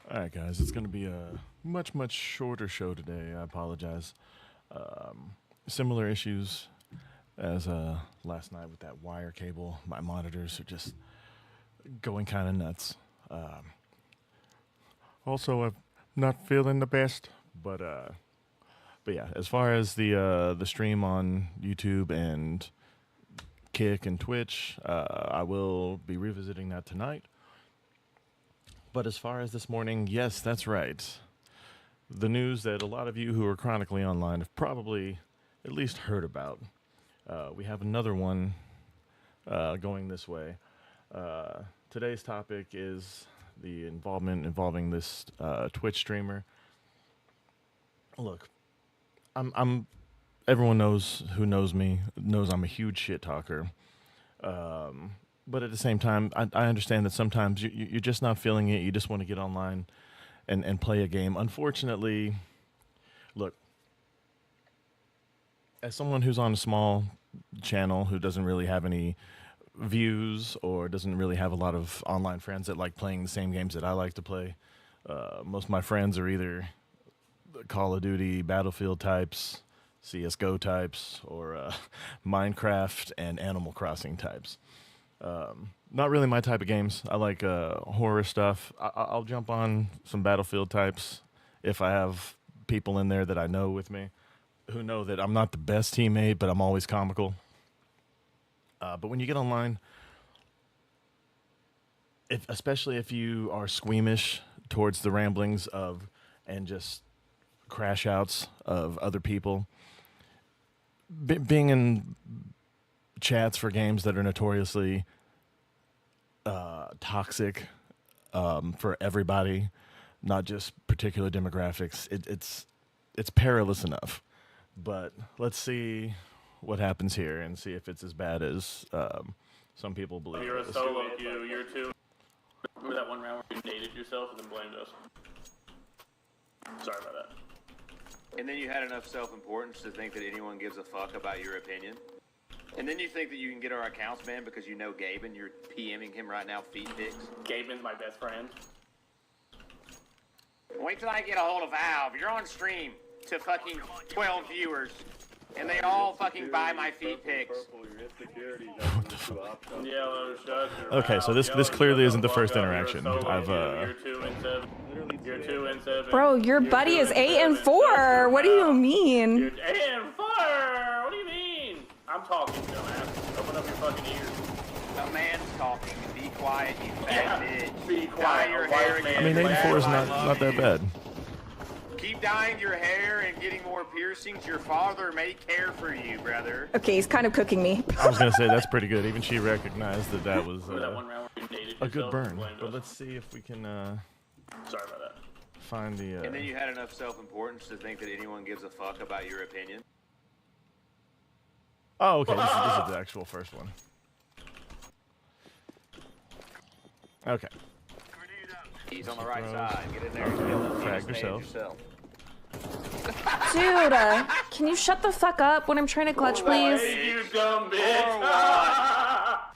All right, guys, it's going to be a much shorter show today. I apologize. Similar issues as last night with that wire cable. My monitors are just going kind of nuts. Also, I'm not feeling the best, but yeah. As far as the stream on YouTube and Kick and Twitch, I will be revisiting that tonight. But as far as this morning, yes, that's right. The news that a lot of you who are chronically online have probably at least heard about. We have another one going this way. Today's topic is the involvement involving this Twitch streamer. Look, I'm. Everyone knows who knows me knows I'm a huge shit talker. But at the same time, I understand that sometimes you're just not feeling it. You just want to get online and play a game. Unfortunately, look, as someone who's on a small channel who doesn't really have any views or doesn't really have a lot of online friends that like playing the same games that I like to play, most of my friends are either Call of Duty, Battlefield types, CSGO types, or Minecraft and Animal Crossing types. Not really my type of games. I like horror stuff. I'll jump on some Battlefield types if I have people in there that I know with me who know that I'm not the best teammate, but I'm always comical. But when you get online, especially if you are squeamish towards the ramblings of and just crash outs of other people, being in chats for games that are notoriously toxic for everybody, not just particular demographics. It's perilous enough. But let's see what happens here and see if it's as bad as some people believe. You're a solo queue. You're two. Remember that one round where you dated yourself and then blamed us? Sorry about that. And then you had enough self-importance to think that anyone gives a fuck about your opinion. And then you think that you can get our accounts banned because you know Gabe and you're PMing him right now, feet pics. Gaben's my best friend. Wait till I get a hold of Valve. You're on stream to fucking 12 viewers. And they all fucking buy my feet pics. Yellow, shut your Okay, mouth. so this Yellow, clearly shut isn't the first fuck up. interaction. You're a solo I've queue. You're 2 and 7. You're 2 and 7. Bro, your You're buddy 2 is and 8 and 7. 4. Shut What do your you mouth. mean? You're 8 and 4. What do you mean? I'm talking, dumbass. Open up your fucking ears. A man's talking. Be quiet, you fat bitch. Be Dye quiet. your a hair white again. man I mean, 84 is not that bad. Keep dyeing your hair and getting more piercings. Your father may care for you, brother. Okay, he's kind of cooking me. I was gonna say that's pretty good. Even she recognized that was Remember that one round where you dated a good yourself burn. and blamed But us? let's see if we can Sorry about that. find the. And then you had enough self-importance to think that anyone gives a fuck about your opinion. Oh, okay. This is the actual first one. Okay. He's on the right Bro. side. Get in there and kill him. Frag Stand yourself. Dude, can you shut the fuck up when I'm trying to clutch, please? Hey, you dumb bitch. Or what?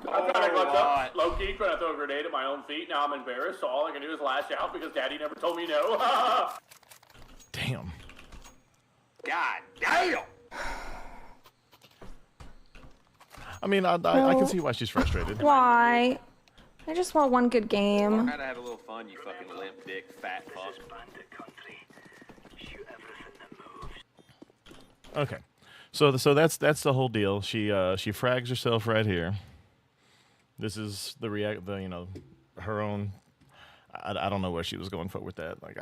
I'm trying to clutch Or up. Low key, trying to throw a grenade at my own feet. Now I'm embarrassed, so all I can do is lash out because Daddy never told me no. Damn. God damn! I mean, I can see why she's frustrated. Why? I just want one good game. Gotta have a little fun, you fucking limp dick fat fuck. Okay. So that's the whole deal. She frags herself right here. This is the her own. I don't know where she was going for with that. Like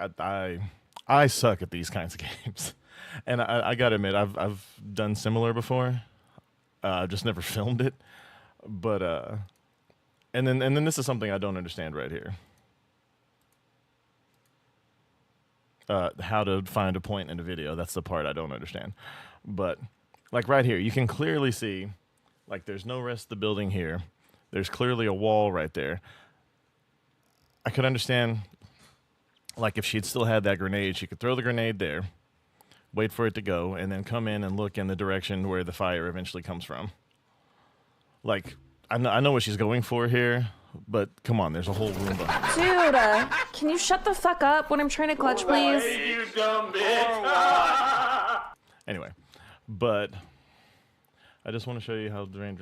I suck at these kinds of games, and I gotta admit I've done similar before. I've just never filmed it, but and then this is something I don't understand right here. How to find a point in a video. That's the part I don't understand. But like right here, you can clearly see like there's no rest of the building here. There's clearly a wall right there. I could understand like if she'd still had that grenade, she could throw the grenade there, wait for it to go, and then come in and look in the direction where the fire eventually comes from. Like, I know what she's going for here, but come on, there's a whole room behind. Dude, can you shut the fuck up when I'm trying to clutch, please? Hey, you dumb bitch. Anyway, but I just want to show you how drain.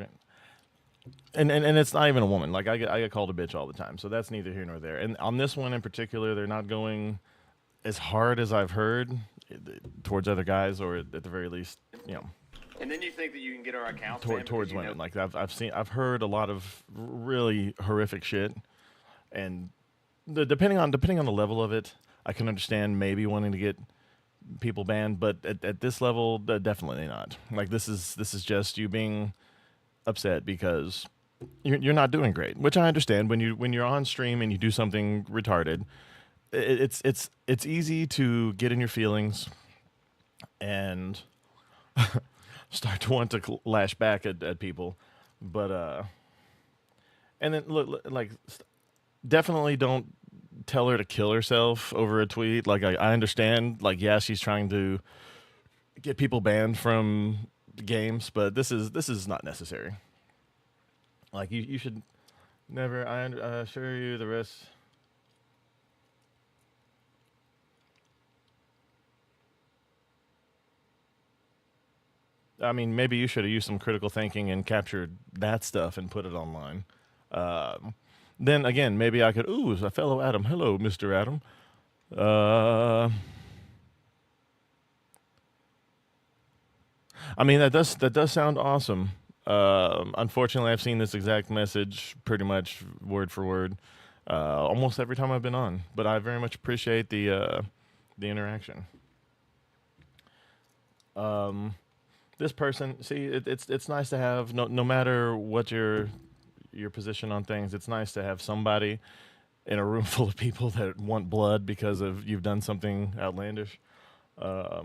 And it's not even a woman. Like I get called a bitch all the time, so that's neither here nor there. And on this one in particular, they're not going as hard as I've heard towards other guys, or at the very least, you know. And then you think that you can get our accounts Towards women. Like I've heard a lot of really horrific shit, and depending on the level of it, I can understand maybe wanting to get people banned, but at this level, definitely not. Like this is just you being upset because you're not doing great, which I understand. When you're on stream and you do something retarded, it's easy to get in your feelings and start to want to lash back at people, but and then look like definitely don't tell her to kill herself over a tweet. Like I understand, like yeah, she's trying to get people banned from games, but this is not necessary. Like you should never. I assure you, the rest. I mean, maybe you should have used some critical thinking and captured that stuff and put it online. Then again, maybe I could. Ooh, a fellow Adam. Hello, Mr. Adam. I mean, that does sound awesome. Unfortunately, I've seen this exact message pretty much word for word almost every time I've been on. But I very much appreciate the interaction. This person, see, it's nice to have no matter what your position on things. It's nice to have somebody in a room full of people that want blood because of you've done something outlandish. I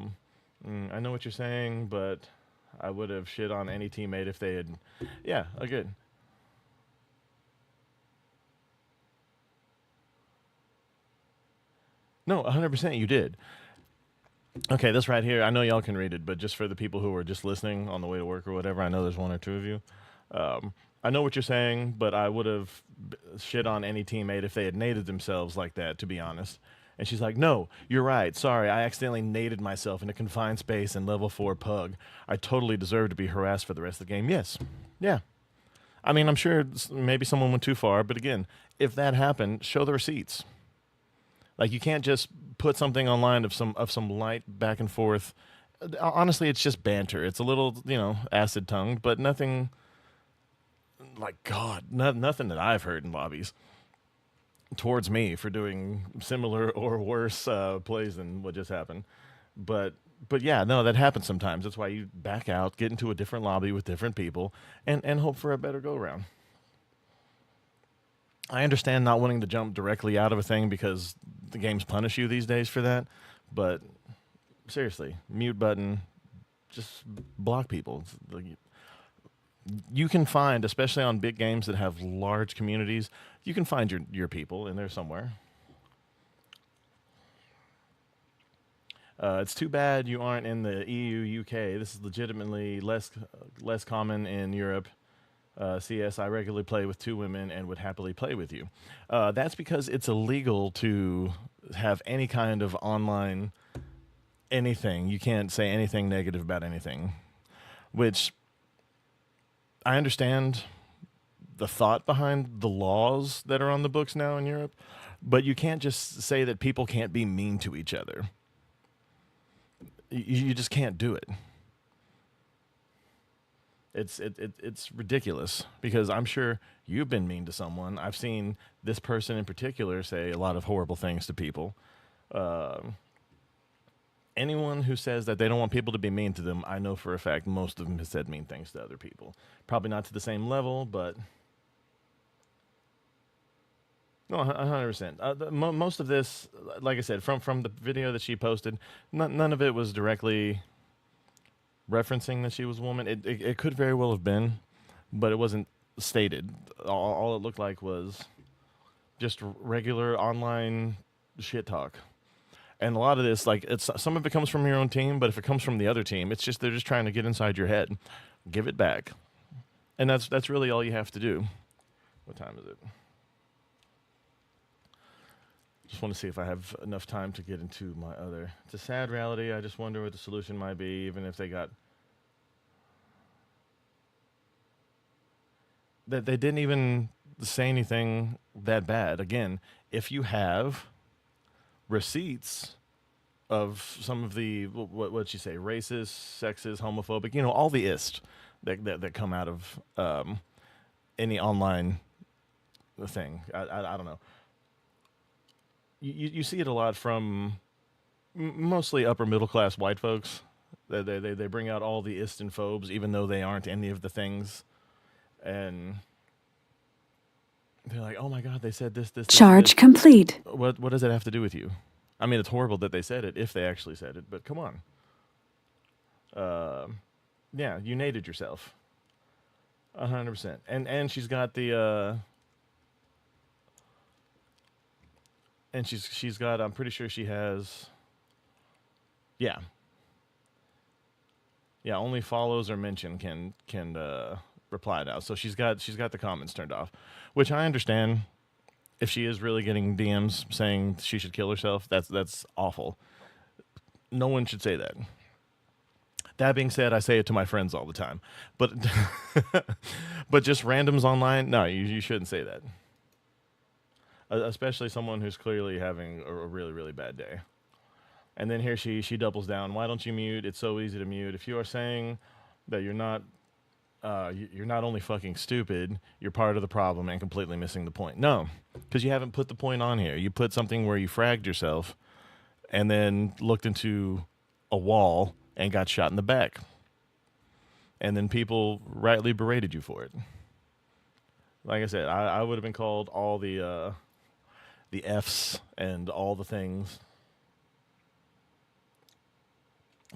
know what you're saying, but I would have shit on any teammate if they had. Yeah, good. No, 100% you did. Okay, this right here, I know y'all can read it, but just for the people who are just listening on the way to work or whatever, I know there's one or two of you. I know what you're saying, but I would have shit on any teammate if they had naded themselves like that, to be honest. And she's like, no, you're right. Sorry, I accidentally naded myself in a confined space in level 4 pug. I totally deserve to be harassed for the rest of the game. Yes. Yeah. I mean, I'm sure maybe someone went too far, but again, if that happened, show the receipts. Like you can't just put something online of some light back and forth. Honestly, it's just banter. It's a little, acid tongued, but nothing like God, nothing that I've heard in lobbies towards me for doing similar or worse plays than what just happened. But yeah, no, that happens sometimes. That's why you back out, get into a different lobby with different people, and hope for a better go around. I understand not wanting to jump directly out of a thing because the games punish you these days for that, but seriously, mute button, just block people. You can find, especially on big games that have large communities, you can find your people in there somewhere. It's too bad you aren't in the EU, UK. This is legitimately less common in Europe. CS, I regularly play with 2 women and would happily play with you. That's because it's illegal to have any kind of online anything. You can't say anything negative about anything, which I understand the thought behind the laws that are on the books now in Europe, but you can't just say that people can't be mean to each other. You just can't do it. It's ridiculous because I'm sure you've been mean to someone. I've seen this person in particular say a lot of horrible things to people. Anyone who says that they don't want people to be mean to them, I know for a fact most of them have said mean things to other people. Probably not to the same level, but no, 100%. Most of this, like I said, from the video that she posted, none of it was directly referencing that she was a woman. It could very well have been, but it wasn't stated. All it looked like was just regular online shit talk. And a lot of this, like, some of it comes from your own team, but if it comes from the other team, it's just they're just trying to get inside your head. Give it back. And that's really all you have to do. What time is it? Just want to see if I have enough time to get into my other. It's a sad reality. I just wonder what the solution might be, even if they got. That they didn't even say anything that bad. Again, if you have receipts of some of the what'd you say, racist, sexist, homophobic, all the ist that come out of any online thing. I don't know. You see it a lot from mostly upper middle class white folks. They bring out all the ist and phobes, even though they aren't any of the things, and they're like, "Oh my God, they said this." Charge this. complete. What does it have to do with you? I mean, it's horrible that they said it, if they actually said it, but come on. Yeah, you nated yourself. 100%. And she's got the and she's got, I'm pretty sure she has, yeah. Yeah, only follows or mention can reply now. So she's got the comments turned off, which I understand. If she is really getting DMs saying she should kill herself, that's awful. No one should say that. That being said, I say it to my friends all the time. But but just randoms online, no, you shouldn't say that. Especially someone who's clearly having a really, really bad day. And then here she doubles down. Why don't you mute? It's so easy to mute. If you are saying that you're not only fucking stupid, you're part of the problem and completely missing the point. No, because you haven't put the point on here. You put something where you fragged yourself and then looked into a wall and got shot in the back. And then people rightly berated you for it. Like I said, I would have been called all the Fs and all the things.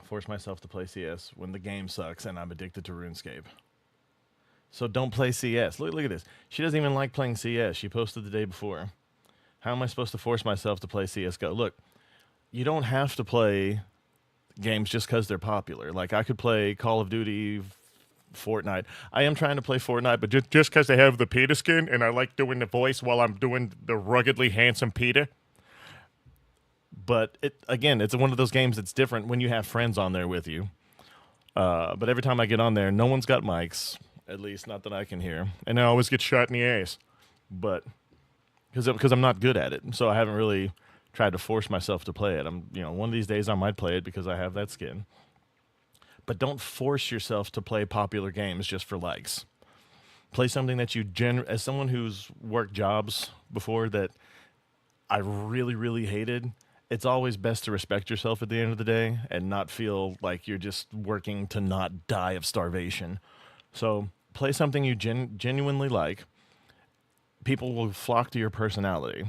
Force myself to play CS when the game sucks and I'm addicted to RuneScape. So don't play CS. Look at this. She doesn't even like playing CS. She posted the day before. How am I supposed to force myself to play CSGO? Look, you don't have to play games just because they're popular. Like, I could play Call of Duty, Fortnite. I am trying to play Fortnite, but just because they have the Peter skin and I like doing the voice while I'm doing the ruggedly handsome Peter. But it's one of those games that's different when you have friends on there with you. But every time I get on there, no one's got mics. At least not that I can hear. And I always get shot in the ass. But because I'm not good at it. So I haven't really tried to force myself to play it. One of these days I might play it because I have that skin. But don't force yourself to play popular games just for likes. Play something that you as someone who's worked jobs before that I really, really hated, it's always best to respect yourself at the end of the day and not feel like you're just working to not die of starvation. So play something you genuinely like. People will flock to your personality.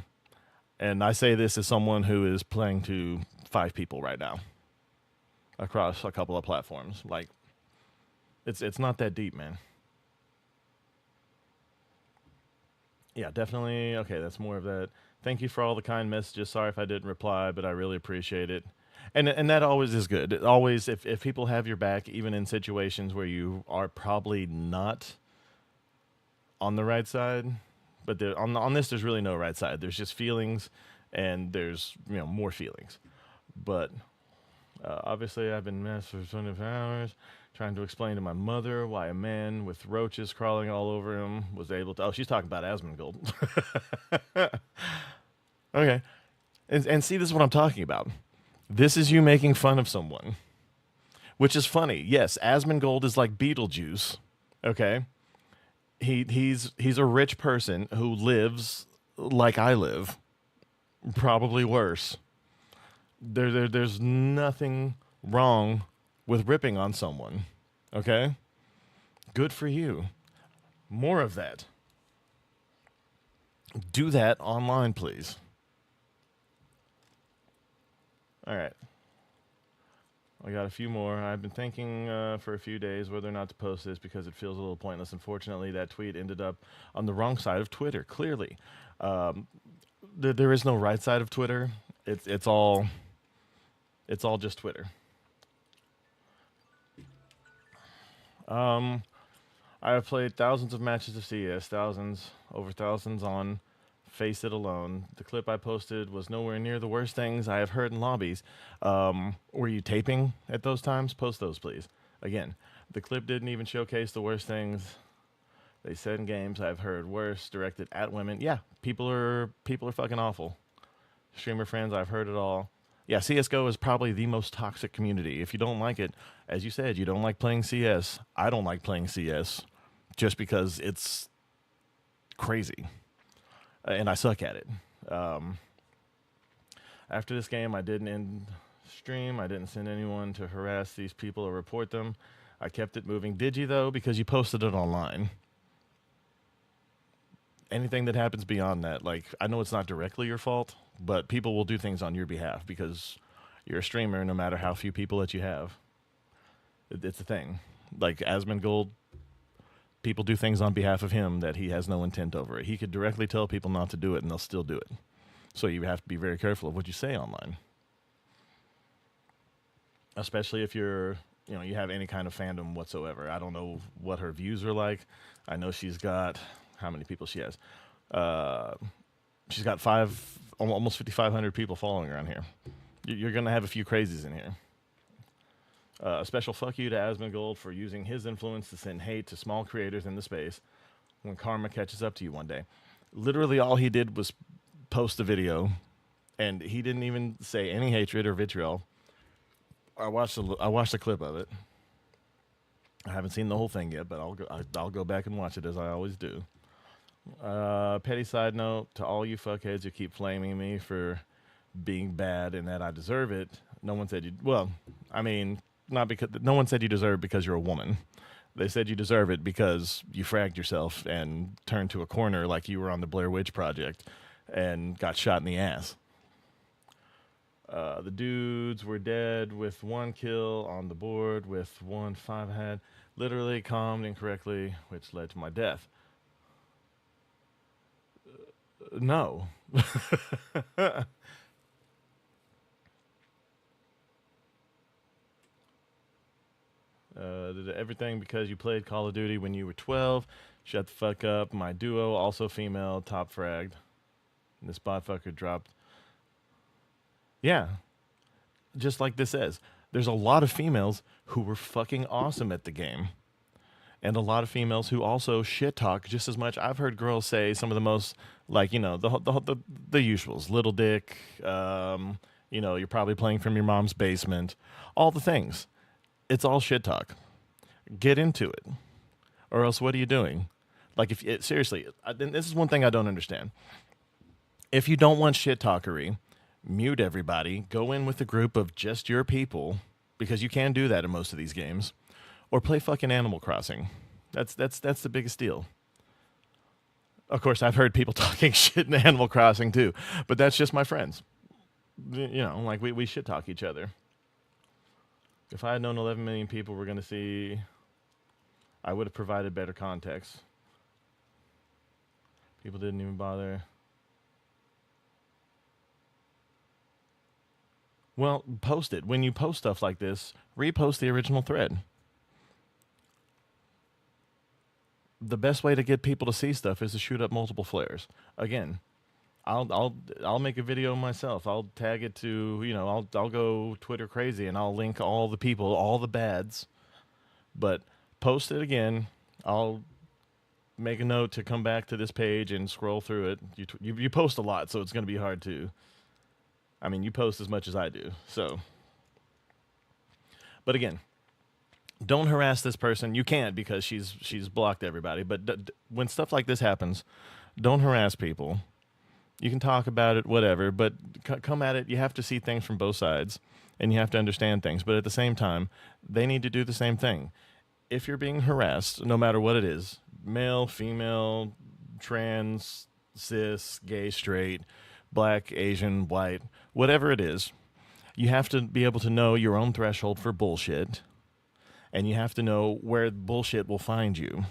And I say this as someone who is playing to 5 people right now across a couple of platforms. Like, it's not that deep, man. Yeah, definitely. Okay, that's more of that. Thank you for all the kind messages. Sorry if I didn't reply, but I really appreciate it. And that always is good. Always, if people have your back, even in situations where you are probably not on the right side, but on this, there's really no right side. There's just feelings, and there's more feelings. But obviously, I've been messed for 24 hours trying to explain to my mother why a man with roaches crawling all over him was able to. Oh, she's talking about Asmongold. Okay, and see, this is what I'm talking about. This is you making fun of someone, which is funny. Yes, Asmongold is like Beetlejuice. Okay, he's a rich person who lives like I live, probably worse. There's nothing wrong with ripping on someone. Okay, good for you. More of that. Do that online, please. All right. I got a few more. I've been thinking for a few days whether or not to post this because it feels a little pointless. Unfortunately, that tweet ended up on the wrong side of Twitter, clearly. There is no right side of Twitter. It's all just Twitter. I have played thousands of matches of CS, over thousands on Face it alone. The clip I posted was nowhere near the worst things I have heard in lobbies. Were you taping at those times? Post those, please. Again, the clip didn't even showcase the worst things they said in games I've heard worse directed at women. Yeah, people are fucking awful. Streamer friends, I've heard it all. Yeah, CSGO is probably the most toxic community. If you don't like it, as you said, you don't like playing CS. I don't like playing CS just because it's crazy. And I suck at it. After this game, I didn't end stream. I didn't send anyone to harass these people or report them. I kept it moving. Did you, though? Because you posted it online. Anything that happens beyond that, like, I know it's not directly your fault, but people will do things on your behalf because you're a streamer no matter how few people that you have. It's a thing. Like, Asmongold, people do things on behalf of him that he has no intent over it. He could directly tell people not to do it, and they'll still do it. So you have to be very careful of what you say online. Especially if you're, you have any kind of fandom whatsoever. I don't know what her views are like. I know she's got, how many people she has? She's got almost 5,500 people following her on here. You're going to have a few crazies in here. A special fuck you to Asmongold for using his influence to send hate to small creators in the space when karma catches up to you one day. Literally all he did was post a video, and he didn't even say any hatred or vitriol. I watched a clip of it. I haven't seen the whole thing yet, but I'll go back and watch it as I always do. Petty side note to all you fuckheads who keep flaming me for being bad and that I deserve it. No one said you. Well, I mean, not because no one said you deserve it because you're a woman. They said you deserve it because you fragged yourself and turned to a corner like you were on the Blair Witch Project and got shot in the ass. The dudes were dead with 1 kill on the board with 1-5 head. Literally calmed incorrectly, which led to my death. No. Did everything because you played Call of Duty when you were 12. Shut the fuck up. My duo, also female, top fragged. And this bot fucker dropped. Yeah. Just like this says. There's a lot of females who were fucking awesome at the game. And a lot of females who also shit talk just as much. I've heard girls say some of the most, like, the usuals. Little dick. You're probably playing from your mom's basement. All the things. It's all shit talk. Get into it. Or else what are you doing? Like, seriously, this is one thing I don't understand. If you don't want shit talkery, mute everybody. Go in with a group of just your people, because you can do that in most of these games. Or play fucking Animal Crossing. That's the biggest deal. Of course, I've heard people talking shit in Animal Crossing too, but that's just my friends. Like we shit talk each other. If I had known 11 million people were going to see, I would have provided better context. People didn't even bother. Well, post it. When you post stuff like this, repost the original thread. The best way to get people to see stuff is to shoot up multiple flares. Again, I'll make a video myself. I'll tag it to, I'll go Twitter crazy and I'll link all the people, all the bads. But post it again. I'll make a note to come back to this page and scroll through it. You post a lot, so it's going to be hard to. I mean, you post as much as I do. So, but again, don't harass this person. You can't because she's blocked everybody. But when stuff like this happens, don't harass people. You can talk about it, whatever, but come at it. You have to see things from both sides, and you have to understand things. But at the same time, they need to do the same thing. If you're being harassed, no matter what it is, male, female, trans, cis, gay, straight, black, Asian, white, whatever it is, you have to be able to know your own threshold for bullshit, and you have to know where bullshit will find you.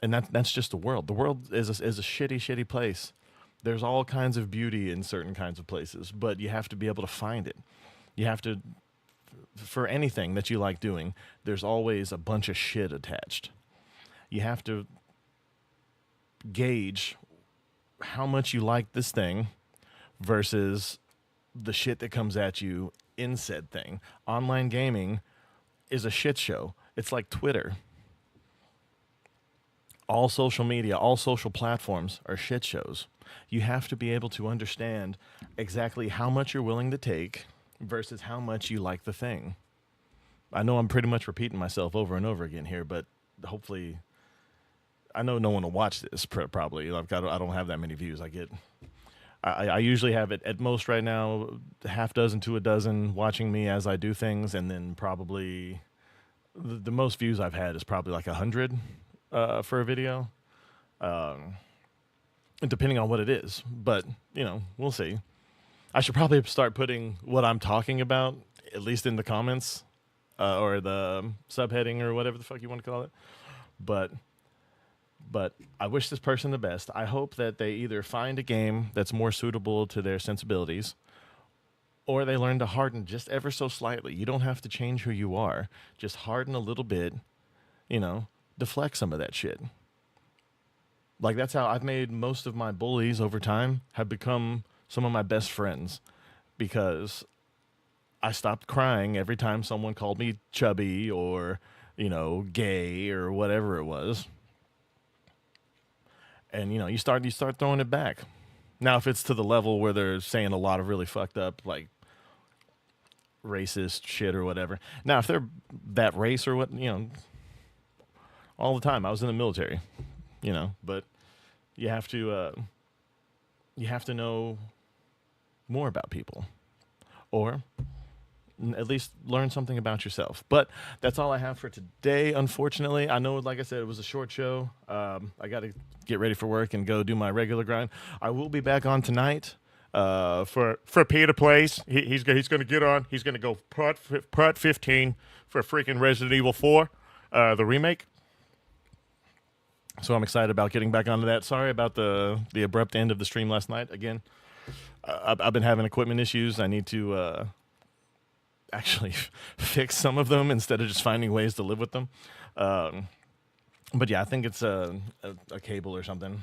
And that's just the world. The world is a shitty, shitty place. There's all kinds of beauty in certain kinds of places, but you have to be able to find it. You have to, for anything that you like doing, there's always a bunch of shit attached. You have to gauge how much you like this thing versus the shit that comes at you in said thing. Online gaming is a shit show. It's like Twitter. All social media, all social platforms are shit shows. You have to be able to understand exactly how much you're willing to take versus how much you like the thing. I know I'm pretty much repeating myself over and over again here, but hopefully, I know no one will watch this. Probably, I don't have that many views. I usually have it at most right now, half dozen to a dozen watching me as I do things, and then probably the most views I've had is probably like 100 for a video, depending on what it is. But we'll see. I should probably start putting what I'm talking about at least in the comments or the subheading or whatever the fuck you want to call it. But I wish this person the best. I hope that they either find a game that's more suitable to their sensibilities, or they learn to harden just ever so slightly. You don't have to change who you are. Just harden a little bit, deflect some of that shit. Like, that's how I've made most of my bullies over time have become some of my best friends, because I stopped crying every time someone called me chubby or, gay or whatever it was. And, you start throwing it back. Now, if it's to the level where they're saying a lot of really fucked up, like, racist shit or whatever. Now, if they're that race or what, all the time. I was in the military, but you have to know more about people, or at least learn something about yourself. But that's all I have for today, unfortunately. I know, like I said, it was a short show. I got to get ready for work and go do my regular grind. I will be back on tonight for Peter Plays. He's going to get on. He's going to go part 15 for freaking Resident Evil 4, the remake. So I'm excited about getting back onto that. Sorry about the abrupt end of the stream last night. Again, I've been having equipment issues. I need to actually fix some of them instead of just finding ways to live with them. But yeah, I think it's a cable or something.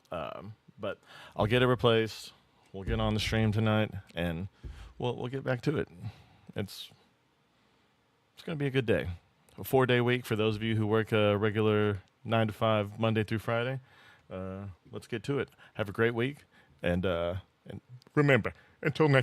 But I'll get it replaced. We'll get on the stream tonight, and we'll get back to it. It's going to be a good day. A 4-day week for those of you who work a regular 9 to 5 Monday through Friday. Let's get to it. Have a great week, and remember, until next